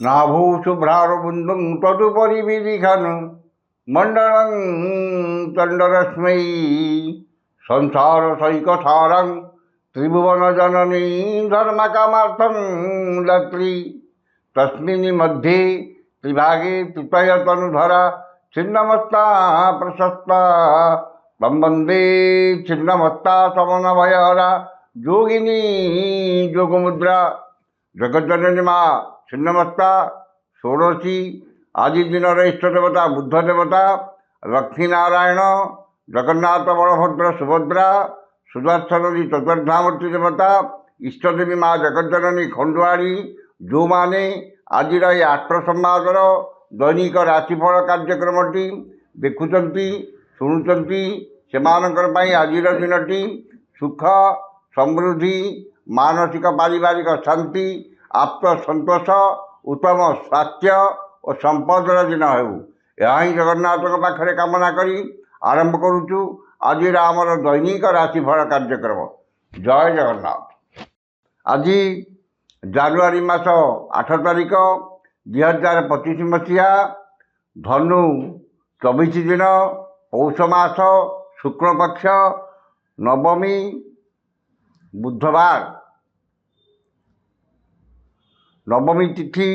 नाभौ शुभ्रारबुन्दं तदुपरि विलिखन् मण्डलं चण्डरश्मै संसारसैकथारं त्रिभुवनजननी धर्मकामार्थं दत्री तस्मिन् मध्ये त्रिभागे त्रितयतनुधरा छिन्नमस्ता प्रशस्ता तं वन्दे छिन्नमस्ता समनभयहरा योगिनी योगमुद्रा जगज्जननी माँ छिन्नमस्ता षोड़शी आज दिन इष्ट देवता बुद्ध देवता लक्ष्मी नारायण जगन्नाथ बलभद्र सुभद्रा सुदर्शन चतुर्धामूर्ति देवता इष्टदेवी माँ जगज्जननी खंडुआड़ी जो मैंने आज आष्ट संवादर दैनिक राशिफल कार्यक्रमटी देखुंट शुणुंट से आज दिनटी सुख समृद्धि मानसिक पारिवारिक शांति आप्त संतोष उत्तम स्वास्थ्य और संपदर दिन हो जगन्नाथ पाखे कामना करी आरंभ करुचु आज आमर दैनिक राशिफल कार्यक्रम। जय जगन्नाथ। आज जानुआरी मास 8 तारिख 2025 मसीहा धनु 24 दिन पौष मास शुक्ल पक्ष नवमी बुधवार नवमी तिथि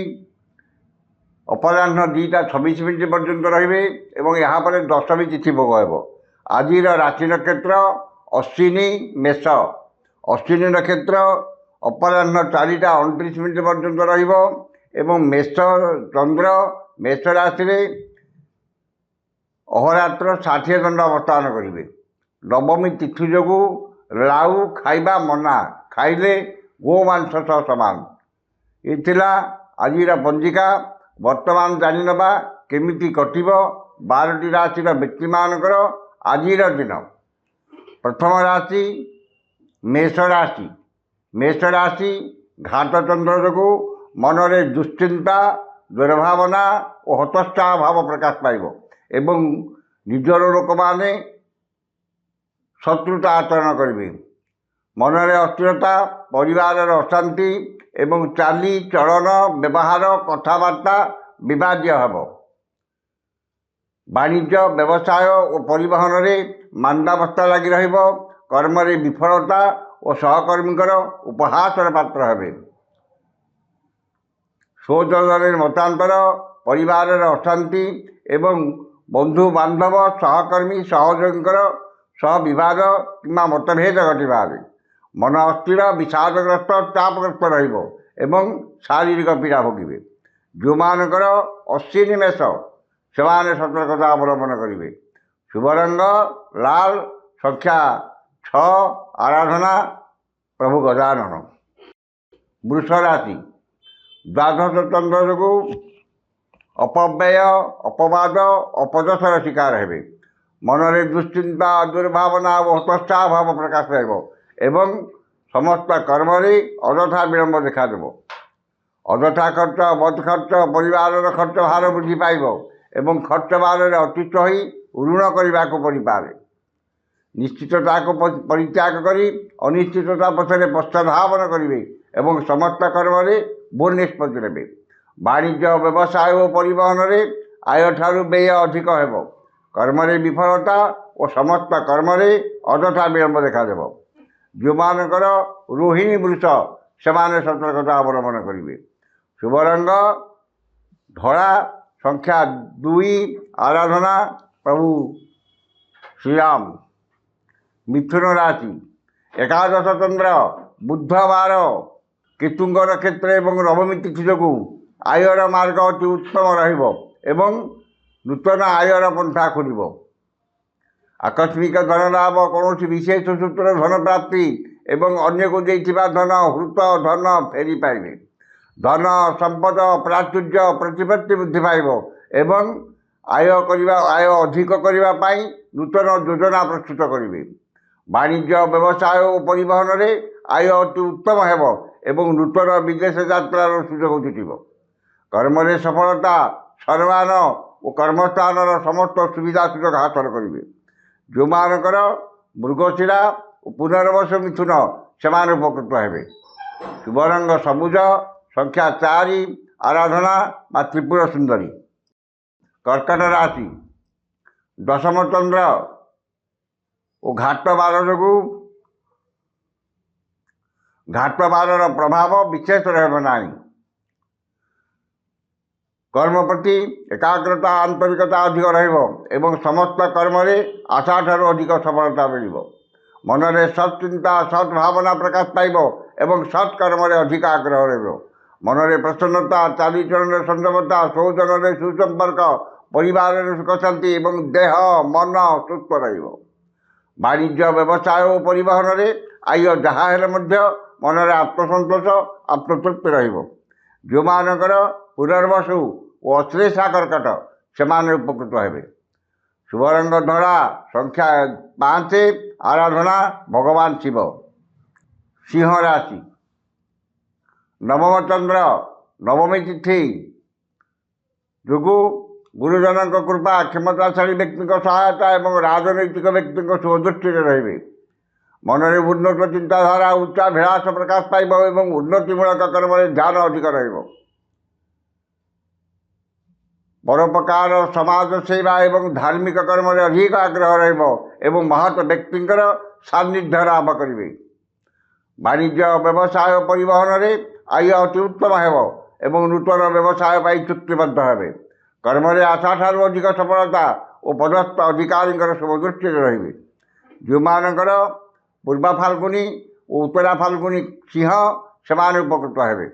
अपराह्न 2:26 पर्यंत रहिबे एवं यहाँ पर दशमी तिथि भोग हेबो। आज राशि नक्षत्र अश्विनी मेष अश्विनी नक्षत्र अपराह्न 4:29 पर्यंत रहिबो एवं मेष चंद्र मेष राशि रे अहोरात्र 60 दंड अवस्थान करेंगे। नवमी तिथि जोगु लाउ खाइबा मना खाइले गोमांस सह समान। ये आज पंजिका वर्तमान जानी नवा केमिति कटिब 12टी राशि व्यक्ति मानकर आज दिन। प्रथम राशि मेष राशि। मेष राशि घात चंद्र जोगु मनरे दुश्चिंता दुर्भावना और हतोत्साह भाव प्रकाश पाइब एवं निजर लोक माने शत्रुता आचरण करेंगे। मनरे अस्थिरता परिवार अशांति एवं चाली चलन व्यवहार कथबार्ता विवाद्य हेब। वाणिज्य व्यवसाय और परिवहन में मांदावस्था लगी रहिब। कर्म रे विफलता और सहकर्मीकर उपहासर पात्र हेबे। शोचन मतांतर परिवार अशांति एवं बंधु बांधव सहकर्मी सहयोगी सह विवाद कि मतभेद घटवा मन अस्थिर विषादग्रस्त चापग्रस्त रहिबो एवं शारीरिक पीड़ा भोगे। जो मानकर अश्विनी मेष से सतर्कता अवलंबन करेंगे। शुभ रंग लाल संख्या 6 आराधना प्रभु गजानन। वृष राशि द्वादश चंद्र जो अपव्यय अपवाद अपदशर शिकार हेबे। मनरे दुश्चिंता दुर्भावना और हतोत्साह भाव प्रकाश पाइब एवं समस्त कर्म अଯଥା विलंब देखादेव। अଯଥା खर्च बद खर्च परिवार खर्च भार वृद्धि पाइब एवं खर्च भार अतिष्ठ हो ऋण करने को पड़िपारे। निश्चितता को परित्याग करी अनिश्चितता पछरे पश्चाधावन करेंगे एवं समस्त कर्म बोल निष्पत्ति नेबे। वाणिज्य व्यवसाय और परिवहन में आय ठारू व्यय अधिक हेब। कर्म विफलता और समस्त कर्म अଯଥା विलंब देखादेव। जो मानकर रोहिणी वृष से सतर्कता अवलंबन करेंगे। शुभ रंग धड़ा संख्या 2 आराधना प्रभु श्रीराम। मिथुन राशि एकादश चंद्र बुधवार केतुंग नक्षत्र एवं नवमी तिथि जो आयर मार्ग अति उत्तम रहिब एवं नूतन आयर पंथा खोल। आकस्मिक धन लाभ कौन विशेष सूत्र धन प्राप्ति एवं अन्य को देथिबा धन हृत धन फेरी पाइबे। धन संपद प्राचुर्य प्रतिपत्ति वृद्धि पाइब एवं आय अधिक करने नूतन योजना प्रस्तुत करेंगे। वाणिज्य व्यवसाय और परिवहन में आय अति उत्तम हेब एवं नूतन विदेश यात्रार सुजोग जुटिब। कर्म सफलता सम्मान और कर्मस्थान समस्त सुविधा सुजोग हासिल करेंगे। जो मानकर मृगशिरा और पुनर्वश मिथुन से उपकृत हेबे। शुभ रंग सबुज संख्या 4 आराधना व त्रिपुर सुंदरी। कर्कट राशि दशम चंद्र और घाट बार जो घाट बार प्रभाव विशेष रहा। कर्म प्रति एकाग्रता आंतरिकता अधिक रहिब समस्त कर्म आशा ठार अधिक सफलता मिल। मनरे सत्चिंता सद्भावना प्रकाश पाइब एवं सत्कर्म अधिक आग्रह रहिब। मनरे प्रसन्नता चालीचरण संयमता सौजन सुसंपर्क परिवार सुख शांति एवं देह मन सुस्थ रहिब। वाणिज्य व्यवसाय और परिवहन में आय जहाँ मनरे आत्मसंतोष आत्मतृप्ति रहिब। जो मानकर पुनर्वसु और अश्लेषा कर्कट से उपकृत हेबे। शुभ रंग धड़ा संख्या 5 आराधना भगवान शिव। सिंह राशि नवम चंद्र नवमी तिथि जो गुरुजन कृपा क्षमताशाली व्यक्ति सहायता और राजनैतिक व्यक्ति सुदृष्टि रे। मनरे उन्नत चिंताधारा उच्चाभिलाष प्रकाश पाइब और उन्नतिमूलक कर्म ध्यान अधिक रहिब। परोपकार समाज सेवा और धार्मिक कर्म अधिक आग्रह रहिब महत व्यक्ति सान्निध्य लाभ करेंगे। वाणिज्य व्यवसाय परिवहन में आय अति उत्तम हो नूतन व्यवसाय पर चुक्तिबद्ध हे। कर्म आशा ठार अधिक सफलता और पदस्थ अधिकारी शुभदृष्टि रे। जो मानकर पूर्वा फाल्गुनी और उत्तरा फाल्गुनी सिंह से उपकृत हेबे।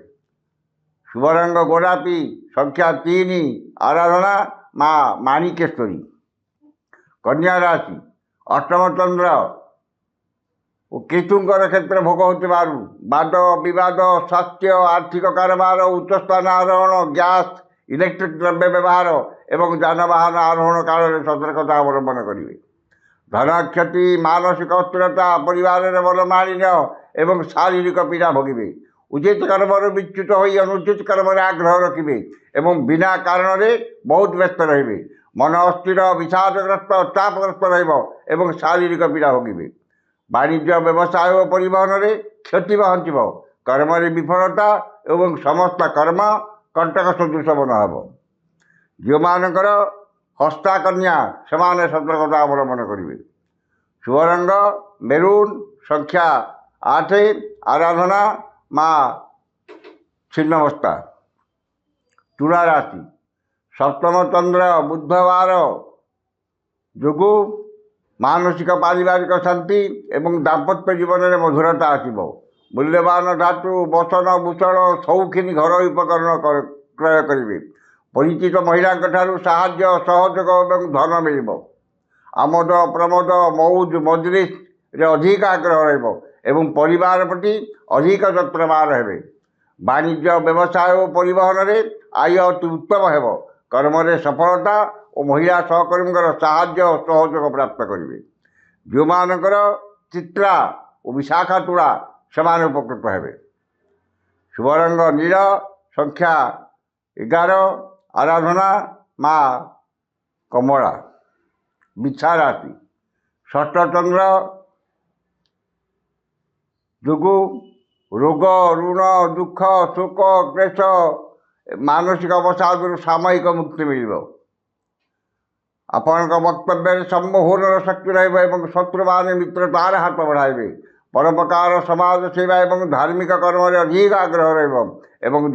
शुभ रंग गोलापी संख्या 3 आराधना माँ माणिकेश्वरी। कन्या राशि अष्टम चंद्र और केतुंकर क्षेत्र भोग होता वाद विवाद स्वास्थ्य आर्थिक कारोबार उच्च स्थान आरोहण गैस इलेक्ट्रिक द्रव्य व्यवहार एवं जानवाहन आरोहण काल में सतर्कता अवलंबन करेंगे। धन क्षति मानसिक अस्थिरता परिवार मनमालिन्य एवं शारीरिक पीड़ा भोगे। उचित कर्म विच्युत हो अनुचित कर्म आग्रह रखिए एवं बिना कारण बहुत व्यस्त रे। मन अस्थिर विषादग्रस्त चापग्रस्त रहिब शारीरिक पीड़ा भोगे। वाणिज्य व्यवसाय और परिवहन में क्षति पहुँचब। कर्म विफलता एवं समस्त कर्म कंटक सदृश बनहब। जो मानकर हस्ता कन्या से सतर्कता अवलंबन करेंगे। शुभ रंग मेरून संख्या 8 आराधना माँ छिन्नमस्ता। तुला राशि सप्तम चंद्र बुधवार जो मानसिक पारिवारिक शांति एवं दाम्पत्य जीवन में मधुरता आसब। मूल्यवान धातु बसन भूषण शौखिन घर उपकरण क्रय करेंगे। परिचित महिला साहाय्य सहयोग और धन मिल। आमद प्रमोद मौज मजलिस अधिक आग्रह रहिब परिवार प्रति अधिक जत्नवान हेबे। वाणिज्य व्यवसाय और परिवहन में आय अति उत्तम हो। कर्म सफलता और महिला सहकर्मी साहाय्य और सहयोग प्राप्त करेंगे। जो मानकर चित्रा और विशाखा तुला से उपकृत हेबे। शुभ रंग नील संख्या 11 आराधना माँ कमला। बिछा राशि षष्ठ चंद्र जो रोग ऋण दुख शोक क्लेश मानसिक अवसाद सामयिक मुक्ति मिल। आपण वक्तव्य सम्मोहन शक्ति रही शत्रु मान मित्रतार हाथ बढ़ाइबे। परोपकार समाज सेवा और धार्मिक कर्म अधिक आग्रह रहिब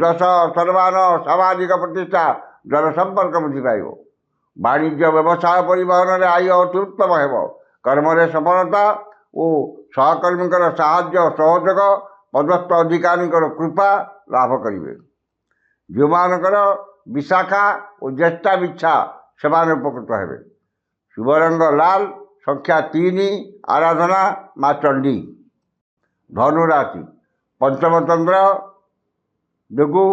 जश सम्मान सामाजिक प्रतिष्ठा जनसंपर्क वृद्धि पाइब। वाणिज्य व्यवसाय परिवहन में आय अति उत्तम हो। कर्म सफलता और सहकर्मी साहाय्य सहयोग पदस्थ अधिकारी कृपा लाभ करेंगे। जो मानकर विशाखा और ज्येष्ठा बिच्छा से उपकृत हेबे। शुभ रंग लाल संख्या 3 आराधना माँ चंडी। धनु राशि पंचम चंद्र जो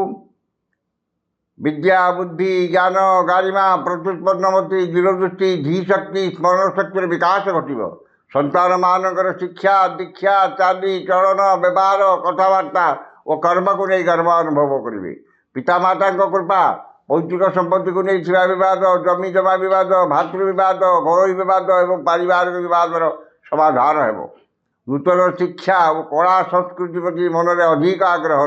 विद्या बुद्धि ज्ञान गारिमा प्रत्युत्पन्नमति दूरदृष्टि धीशक्ति स्मरण शक्ति विकास घटव। संतान मानकर शिक्षा दीक्षा चाली चलन व्यवहार कथबार्ता और कर्म को नहीं गर्व अनुभव करेंगे। पितामाता कृपा पैतृक संपत्ति को नहीं बद जमी जमा बद भातृ बद घरोई बद और पारिवारिक बद समाधान हो। नूतन शिक्षा और कला संस्कृति प्रति मन में अधिक आग्रह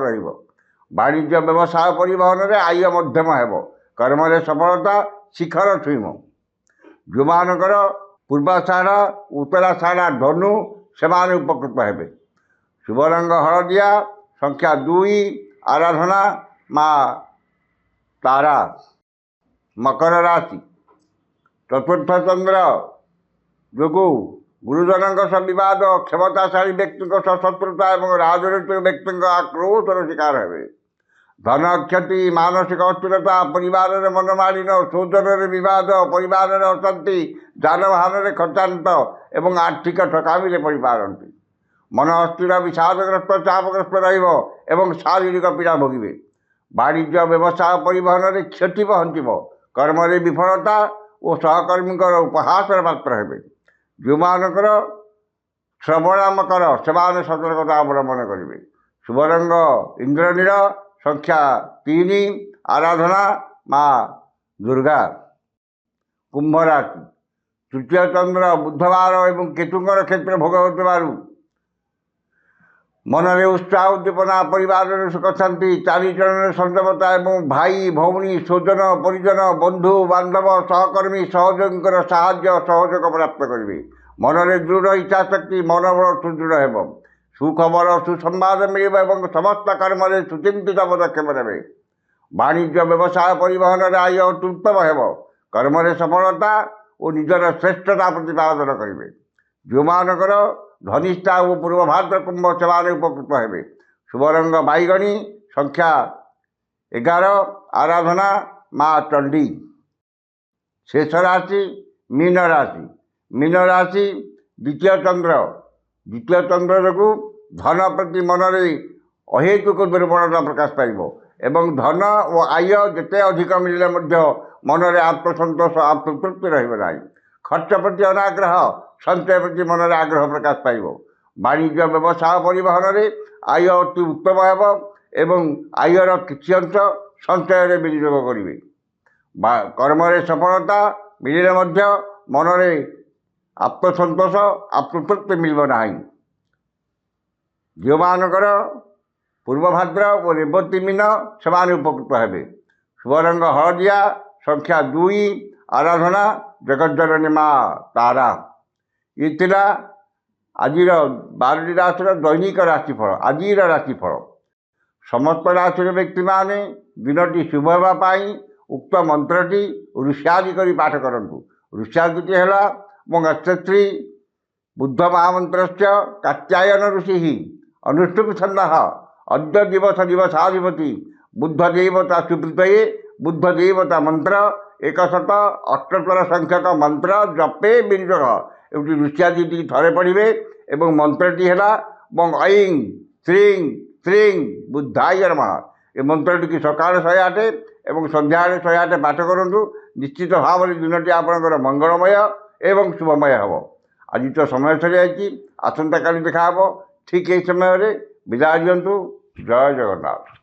ବାଣିଜ୍ୟ ବ୍ୟବସାୟ ପରିବହନରେ ଆୟ ମଧ୍ୟମ ହେବ। କର୍ମରେ ସଫଳତା ଶିଖର ଛୁଇଁବ। ଯେଉଁମାନଙ୍କର ପୂର୍ବାଷାଢ଼ ଉତ୍ତରାଷାଢ଼ ଧନୁ ସେମାନେ ଉପକୃତ ହେବେ। ଶୁଭ ରଙ୍ଗ ହଳଦିଆ, ସଂଖ୍ୟା 2, ଆରାଧନା ମା ତାରା। ମକର ରାଶି, ଚତୁର୍ଥ ଚନ୍ଦ୍ର ଯୋଗୁଁ ଗୁରୁଜନଙ୍କ ସହ ବିବାଦ, କ୍ଷମତାଶାଳୀ ବ୍ୟକ୍ତିଙ୍କ ସହ ଶତ୍ରୁତା ଏବଂ ରାଜନୈତିକ ବ୍ୟକ୍ତିଙ୍କ ଆକ୍ରୋଶର ଶିକାର ହେବେ। ଧନ କ୍ଷତି, ମାନସିକ ଅସ୍ଥିରତା, ପରିବାରରେ ମନମାଳିନ, ସୌଜନ୍ୟରେ ବିବାଦ, ପରିବାରରେ ଅଶାନ୍ତି, ଯାନବାହନରେ ଖର୍ଚ୍ଚାନ୍ତ ଏବଂ ଆର୍ଥିକ ଠକାମିରେ ପଡ଼ିପାରନ୍ତି। ମନ ଅସ୍ଥିର, ବିଷାଦଗ୍ରସ୍ତ, ଚାପଗ୍ରସ୍ତ ରହିବ ଏବଂ ଶାରୀରିକ ପୀଡ଼ା ଭୋଗିବେ। ବାଣିଜ୍ୟ ବ୍ୟବସାୟ ପରିବହନରେ କ୍ଷତି ପହଞ୍ଚିବ। କର୍ମରେ ବିଫଳତା ଓ ସହକର୍ମୀଙ୍କର ଉପହାସର ପାତ୍ର ହେବେ। ଯେଉଁମାନଙ୍କର ଶ୍ରବଣ ମକର ସେମାନେ ସତର୍କତା ଅବଲମ୍ବନ କରିବେ। ଶୁଭ ରଙ୍ଗ ଇନ୍ଦ୍ରନୀଳ, ସଂଖ୍ୟା 3, ଆରାଧନା ମା ଦୁର୍ଗା। କୁମ୍ଭ ରାଶି, ତୃତୀୟ ଚନ୍ଦ୍ର ବୁଧବାର ଏବଂ କେତୁଙ୍କର କ୍ଷେତ୍ର ଭୋଗ ହେଉଥିବାରୁ ମନରେ ଉତ୍ସାହ ଉଦ୍ଦୀପନା, ପରିବାରରେ ସୁଖ ଶାନ୍ତି, ଚାରିଚରଣରେ ସନ୍ତବତା ଏବଂ ଭାଇ ଭଉଣୀ, ସ୍ୱଜନ ପରିଜନ, ବନ୍ଧୁ ବାନ୍ଧବ, ସହକର୍ମୀ ସହଯୋଗୀଙ୍କର ସାହାଯ୍ୟ ସହଯୋଗ ପ୍ରାପ୍ତ କରିବେ। ମନରେ ଦୃଢ଼ ଇଚ୍ଛାଶକ୍ତି, ମନୋବଳ ସୁଦୃଢ଼ ହେବ। ସୁଖବର ସୁସମ୍ବାଦ ମିଳିବ ଏବଂ ସମସ୍ତ କର୍ମରେ ସୁଚିନ୍ତିତ ପଦକ୍ଷେପ ନେବେ। ବାଣିଜ୍ୟ ବ୍ୟବସାୟ ପରିବହନରେ ଆୟ ଉତ୍ତମ ହେବ। କର୍ମରେ ସଫଳତା ଓ ନିଜର ଶ୍ରେଷ୍ଠତା ପ୍ରତିପାଦନ କରିବେ। ଯେଉଁମାନଙ୍କର ଧନିଷ୍ଠା ଓ ପୂର୍ବଭାଦ୍ର କୁମ୍ଭ ସେମାନେ ଉପକୃତ ହେବେ। ଶୁଭ ରଙ୍ଗ ବାଇଗଣୀ, ସଂଖ୍ୟା 11, ଆରାଧନା ମା ଚଣ୍ଡୀ। ଶେଷ ରାଶି ମୀନ ରାଶି। ମୀନ ରାଶି, ଦ୍ୱିତୀୟ ଚନ୍ଦ୍ର ଯୋଗୁଁ ଧନ ପ୍ରତି ମନରେ ଅହେତୁକ ଦୁର୍ବଳତା ପ୍ରକାଶ ପାଇବ ଏବଂ ଧନ ଓ ଆୟ ଯେତେ ଅଧିକ ମିଳିଲେ ମଧ୍ୟ ମନରେ ଆତ୍ମସନ୍ତୋଷ ଆତ୍ମତୃପ୍ତି ରହିବ ନାହିଁ। ଖର୍ଚ୍ଚ ପ୍ରତି ଅନାଗ୍ରହ, ସଞ୍ଚୟ ପ୍ରତି ମନରେ ଆଗ୍ରହ ପ୍ରକାଶ ପାଇବ। ବାଣିଜ୍ୟ ବ୍ୟବସାୟ ପରିବହନରେ ଆୟ ଅତି ଉତ୍ତମ ହେବ ଏବଂ ଆୟର କିଛି ଅଂଶ ସଞ୍ଚୟରେ ବିନିଯୋଗ କରିବେ। କର୍ମରେ ସଫଳତା ମିଳିଲେ ମଧ୍ୟ ମନରେ ଆତ୍ମସନ୍ତୋଷ ଆତ୍ମତୃପ୍ତି ମିଳିବ ନାହିଁ। ଯେଉଁମାନଙ୍କର ପୂର୍ବଭାଦ୍ର ଓ ରେବତୀ ମୀନ ସେମାନେ ଉପକୃତ ହେବେ। ଶୁଭ ରଙ୍ଗ ହଳଦିଆ, ସଂଖ୍ୟା 2, ଆରାଧନା ଜଗଜ୍ଜନନୀ ମା ତାରା। ଇଏ ଥିଲା ଆଜିର 12ଟି ରାଶିର ଦୈନିକ ରାଶିଫଳ। ଆଜିର ରାଶିଫଳ ସମସ୍ତ ରାଶିର ବ୍ୟକ୍ତିମାନେ ଦିନଟି ଶୁଭ ହେବା ପାଇଁ ଉକ୍ତ ମନ୍ତ୍ରଟି ଋଷ୍ୟାଦି କରି ପାଠ କରନ୍ତୁ। ଋଷ୍ୟାଦିଟି ହେଲା ମଙ୍ଗଶ୍ରୀ ବୁଦ୍ଧ ମହାମନ୍ତ୍ରସ୍ୟ କାତ୍ୟାୟନ ଋଷି ଅନୁଷ୍ଠୁପ ଛନ୍ଦଃ ଅଦ୍ୟ ଦିବସ ଦିବସାଧିପତି ବୁଦ୍ଧ ଦେବତା ସୁବୃତୟେ ବୁଦ୍ଧ ଦେବତା ମନ୍ତ୍ର 178 ସଂଖ୍ୟକ ମନ୍ତ୍ର ଜପେ ବିନିଯୋଗ। ଏଠି ଋଷ୍ୟାଦିଟି ଥରେ ପଢ଼ିବେ ଏବଂ ମନ୍ତ୍ରଟି ହେଲା ଏବଂ ଐଂ ଶ୍ରୀଂ ଶ୍ରୀଂ ବୁଦ୍ଧାୟ ନମଃ। ଏ ମନ୍ତ୍ରଟିକୁ ସକାଳେ 108 ଏବଂ ସନ୍ଧ୍ୟାବେଳେ 108 ପାଠ କରନ୍ତୁ। ନିଶ୍ଚିତ ଭାବରେ ଦିନଟି ଆପଣଙ୍କର ମଙ୍ଗଳମୟ ଏବଂ ଶୁଭମୟ ହେବ। ଆଜି ତ ସମୟ ସରିଯାଇଛି, ଆସନ୍ତାକାଲି ଦେଖା ହେବ ଠିକ୍ ଏହି ସମୟରେ। ବିଦାୟ ଦିଅନ୍ତୁ। ଜୟ ଜଗନ୍ନାଥ।